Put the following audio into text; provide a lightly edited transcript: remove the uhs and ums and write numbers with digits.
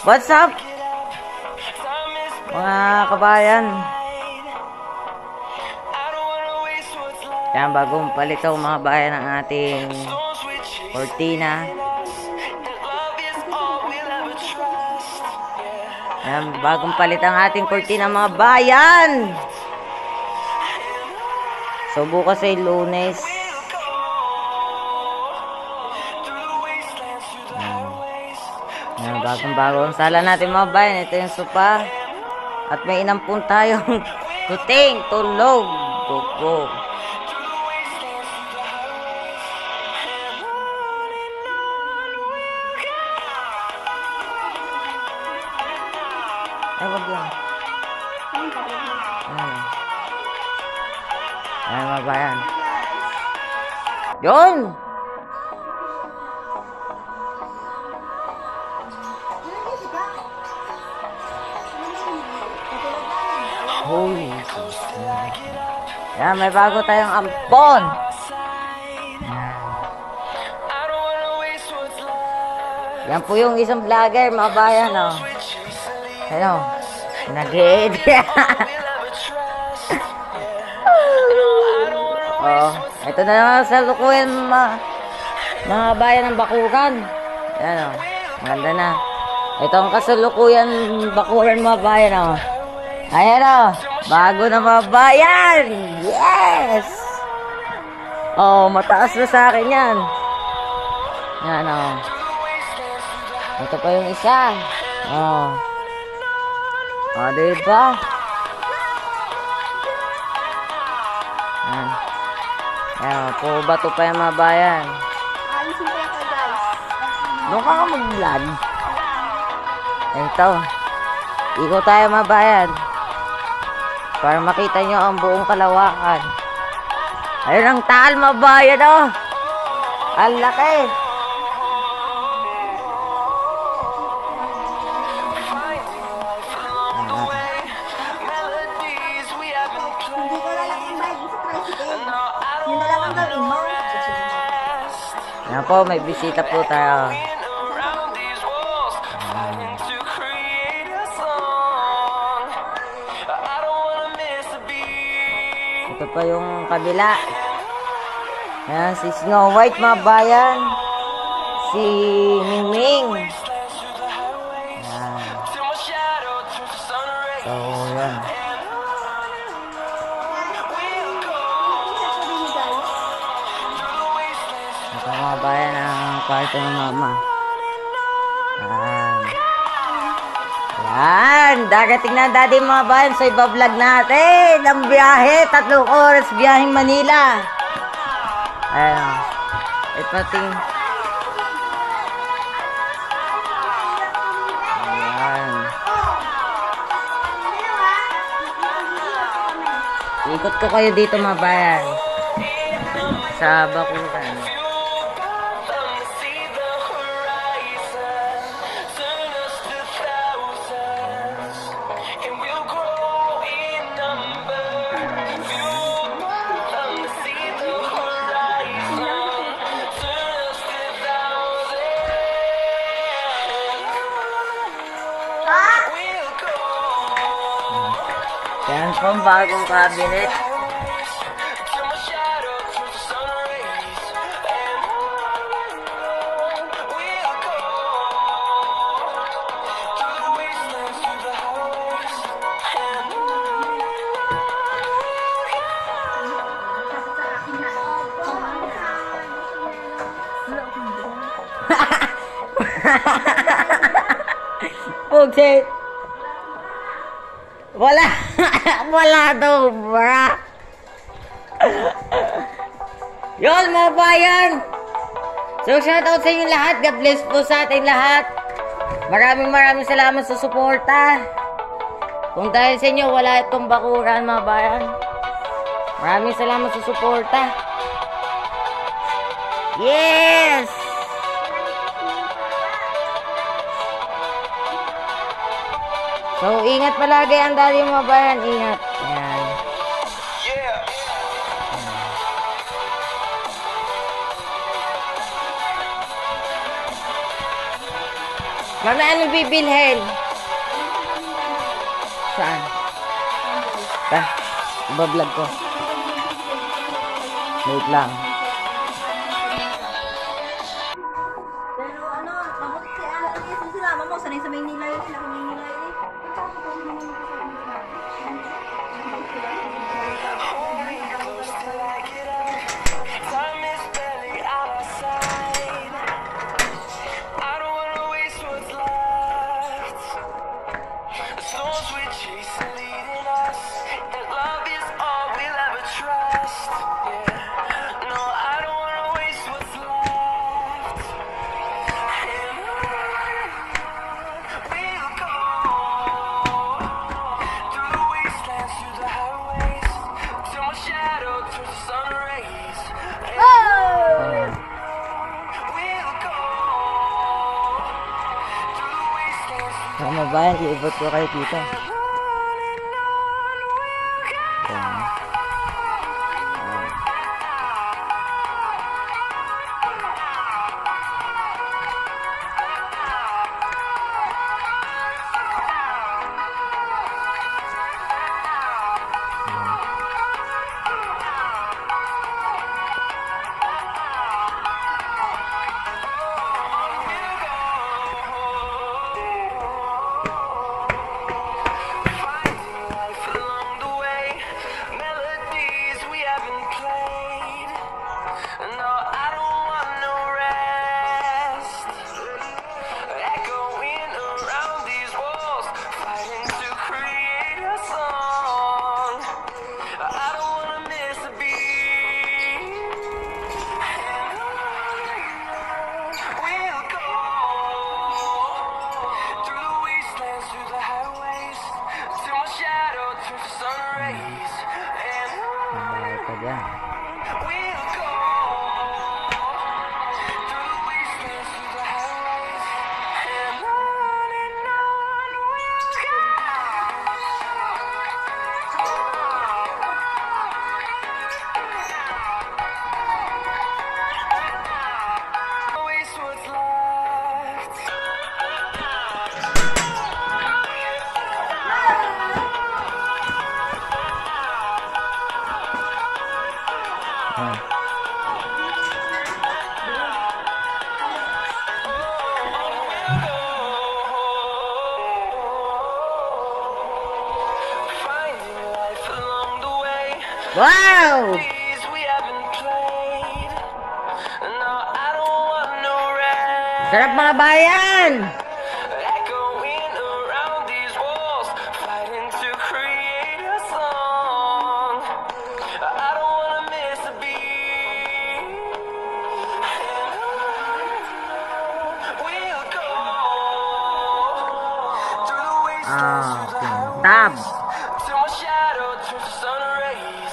What's up? Mga kabayan. Yan, bagong palitaw mga bayan ng ating cortina. Yan, bagong palit ang ating cortina mga bayan. So bukas ay Lunes. Yan, bagong-bago ang sala natin mga bayan. Ito yung sopa. At may inampun tayong kuting, tulog. Go. Ay, wag yan. Ay, mga bayan. Yun! Holy Jesus. Yan, may bago tayong ampon. Yan po yung isang vlogger, mga bayan, oh. Hello. Nag-edit. Oh, ito na naman sa lukuyan, mga bayan ng Bakuran. Yan, oh. Maganda na. Ito ang kasalukuyan Bakuran, mga bayan, oh. Ayan, oh. Bago na mga bayan. Yes! Oh, mataas na sa akin yan. Yan, oh. Ito pa yung isa. Oh. Oh, diba? Yan. Yan, puro bato pa yung mga bayan. Alisin pa ako, guys. Doon ka mag-vlog. Ito. Ikaw tayo mga bayan. Para makita nyo ang buong kalawakan. Ayun ang taal mga bayan, oh. Ang laki. Hindi ko lang invite sa tricycle. Yun na lang ang gawin mo. Yan po, may bisita po tayo. Ito pa yung kabila. Ayan, si Snow White mga bayan. Si Mingming. Ayan. So, yan. Ito mga bayan ang kwarto ng mama. Ayan. Yan. Darating na daddy mga bayan sa iba-vlog natin. Ang biyahe. 3 oras biyaheng Manila. Ayan. Ito ting. Ayan. Ikot ko kayo dito mga bayan. Sa Bakuran. Yan po ang bagong cabinet. Okay. Wala. Wala daw, bra. Yun, mga bayan. So, shoutout sa inyo lahat. God bless po sa ating lahat. Maraming salamat sa suporta. Kung dahil sa inyo, wala itong Bakuran, mga bayan. Maraming salamat sa suporta. Yes! So, ingat palagi ang daddy mga bayan. Ingat. Ayan. Mami, anong bibilhin? Saan? Iba-vlog ko. Wait lang. Pero ano, mabuti si Ana kasi sila mo sanay sa Maynila yun, sila Maynila yun. Time is barely on our side. I don't wanna waste what's left. The storms we chase are leading us, and love is all we'll ever trust. Yeah, no, I don't wanna waste what's left. And on we'll go through the wastelands, through the highways, till my shadow turns to sun rays. And we'll go through the wastelands, through Mga bayan, iibot ko kayo dito. on we'll go. Ayan. Finding life along the way, melodies we haven't played. No, I don't want no rest. Echoing around these walls, fighting to create a song. I don't wanna miss a beat. And on we'll go through the wastelands, through the highways, till my shadow turns to sun rays. And Bayan pa dyan. we'll go through the wastelands, through the highways, and on we'll go. Waste what's left. Ayan. Finding life along the way, Wow! melodies we haven't played. No, I don't want no rest. Sarap mga bayan! Echoing around these walls, fighting to create a song. I don't wanna miss a beat. And on we'll go through the wastelands, through the Tab. highways, till my shadow turns to sun rays.